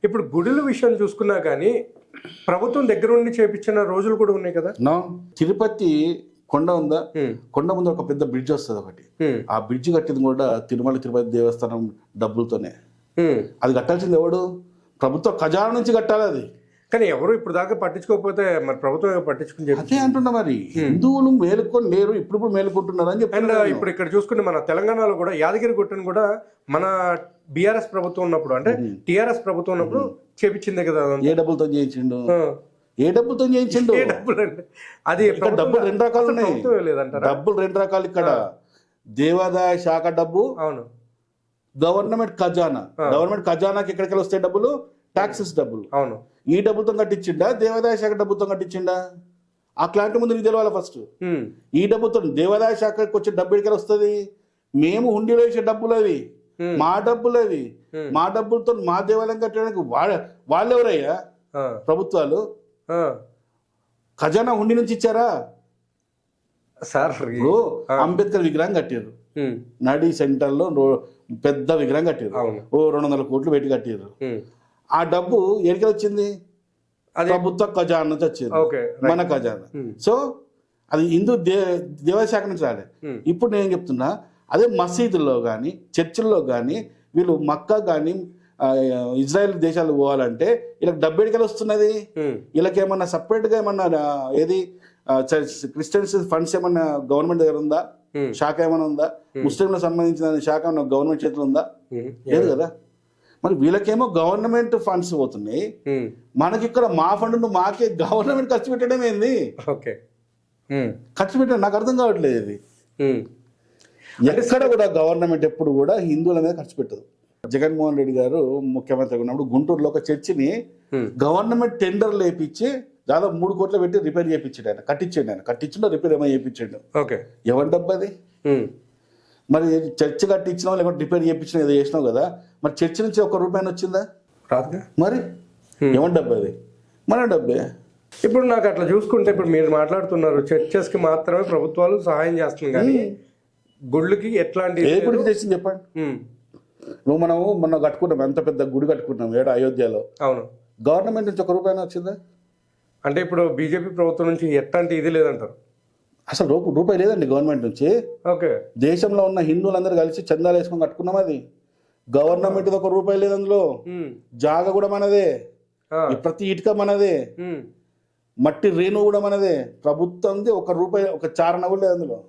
ఇప్పుడు గుడుల విషయం చూసుకున్నా కానీ ప్రభుత్వం దగ్గర ఉండి చేపించిన రోజులు కూడా ఉన్నాయి కదా. తిరుపతి కొండ ఉందా, కొండ ముందు ఒక పెద్ద బ్రిడ్జ్ వస్తుంది ఒకటి. ఆ బ్రిడ్జ్ కట్టింది కూడా తిరుపతి దేవస్థానం డబ్బులతోనే. అది కట్టాల్సింది ఎవడు? ప్రభుత్వ ఖజానా నుంచి కట్టాలి అది. కానీ ఎవరు ఇప్పుడు దాకా పట్టించుకోకపోతే మరి ప్రభుత్వం పట్టించుకుని అదే అంటున్నా. మరి హిందువులు మేలుకొని లేరు, ఇప్పుడు మేలుకుంటున్నారు అని చెప్పి. అండ్ ఇప్పుడు ఇక్కడ చూసుకుంటే మన తెలంగాణలో కూడా యాదగిరి గుట్టను కూడా మన బీఆర్ఎస్ ప్రభుత్వం ఉన్నప్పుడు, అంటే టీఆర్ఎస్ ప్రభుత్వం ఉన్నప్పుడు చేపించిందే కదా. ఏ డబ్బులతో చేయించిండు? ఏ డబ్బులతో చేయించిండు? అది డబ్బులు రెండు రకాలు ఉన్నాయి. లేదంటారా? డబ్బులు రెండు రకాలు ఇక్కడ. దేవాదాయ శాఖ డబ్బు, అవును, గవర్నమెంట్ ఖజానా. గవర్నమెంట్ ఖజానాకి ఎక్కడికి వస్తాయి డబ్బులు? టాక్సెస్ డబ్బులు. అవును. ఈ డబ్బులతో కట్టించిండా, దేవాదాయ శాఖ డబ్బులతో కట్టించిండా? ఆ క్లారిటీ ముందు నీకు తెలవాలి ఫస్ట్. ఈ డబ్బులతో దేవాదాయ శాఖకి వచ్చే డబ్బు ఎక్కడికి వస్తుంది? మేము హుండీలో వేసే డబ్బులు అవి, మా డబ్బులు అవి. మా డబ్బులతో మా దేవాలయం కట్టడానికి వాళ్ళెవరయ్యా? ప్రభుత్వాలు. ఖజానా హుండీ నుంచి ఇచ్చారా? సార్ అంబేద్కర్ విగ్రహం కట్టారు, నడి సెంటర్లో పెద్ద విగ్రహం కట్టారు, 200 కోట్లు పెట్టి కట్టారు. ఆ డబ్బు ఎక్కడికి వచ్చింది? ప్రభుత్వ ఖజానా నుంచి వచ్చింది, మన ఖజానా. సో అది హిందూ దేవశాఖ నుంచి రాలే. ఇప్పుడు నేను చెప్తున్నా, అదే మసీదుల్లో కానీ చర్చిల్లో కానీ వీళ్ళు మక్కా కానీ ఇజ్రాయెల్ దేశాలు పోవాలంటే వీళ్ళకి డబ్బు ఎడికలు వస్తున్నది. వీళ్ళకి ఏమన్నా సపరేట్గా ఏమన్నా ఏది క్రిస్టియన్స్ ఫండ్స్ ఏమన్నా గవర్నమెంట్ దగ్గర ఉందా? శాఖ ఏమైనా ఉందా? ముస్లింలకు సంబంధించిన శాఖ ఏమన్నా గవర్నమెంట్ చేతిలో ఉందా? లేదు కదా. మరి వీళ్ళకేమో గవర్నమెంట్ ఫండ్స్ పోతున్నాయి, మనకి ఇక్కడ మా ఫండ్ మాకే గవర్నమెంట్ ఖర్చు పెట్టడం ఏంది? ఖర్చు పెట్టడం నాకు అర్థం కావట్లేదు. ఇది ఎక్కడ కూడా గవర్నమెంట్ ఎప్పుడు కూడా హిందువుల మీద ఖర్చు పెట్టదు. జగన్మోహన్ రెడ్డి గారు ముఖ్యమంత్రి ఉన్నప్పుడు గుంటూరులో ఒక చర్చిని గవర్నమెంట్ టెండర్ లేపించి దాదాపు 3 కోట్లు పెట్టి రిపేర్ చేయించాడు. ఆయన కట్టించిండో రిపేర్ ఏమో చేయించాడు. ఎవరి డబ్బు అది? మరి చర్చ్ కట్టించినావు లేకపోతే రిపేర్ చేయించినా ఏదో చేసినావు కదా. మరి చర్చ్ నుంచి 1 రూపాయి వచ్చిందా? మరి ఎవరి డబ్బు అది? మన డబ్బే. ఇప్పుడు నాకు అట్లా చూసుకుంటే, ఇప్పుడు మీరు మాట్లాడుతున్నారు చర్చెస్ కి మాత్రమే ప్రభుత్వాలు సహాయం చేస్తుంది, కానీ గుళ్ళకి ఎట్లాంటి ఏ గుడికి తెచ్చింది చెప్పండి? నువ్వు మొన్న కట్టుకున్నాం, ఎంత పెద్ద గుడి కట్టుకున్నాం ఏడా అయోధ్యలో. అవును. గవర్నమెంట్ నుంచి 1 రూపాయి వచ్చిందా? అంటే ఇప్పుడు బీజేపీ ప్రభుత్వం నుంచి ఎట్లాంటి ఇది లేదంటారు? అసలు రూపాయి లేదండి గవర్నమెంట్ నుంచి. దేశంలో ఉన్న హిందువులందరూ కలిసి చందాలు వేసుకొని కట్టుకున్నాం. అది గవర్నమెంట్ 1 రూపాయి లేదు అందులో. జాగా కూడా మనదే, ప్రతి ఇటుక మనదే, మట్టి రేణు కూడా మనదే. ప్రభుత్వంది 1 రూపాయి, ఒక చారణ కూడా లేదు అందులో.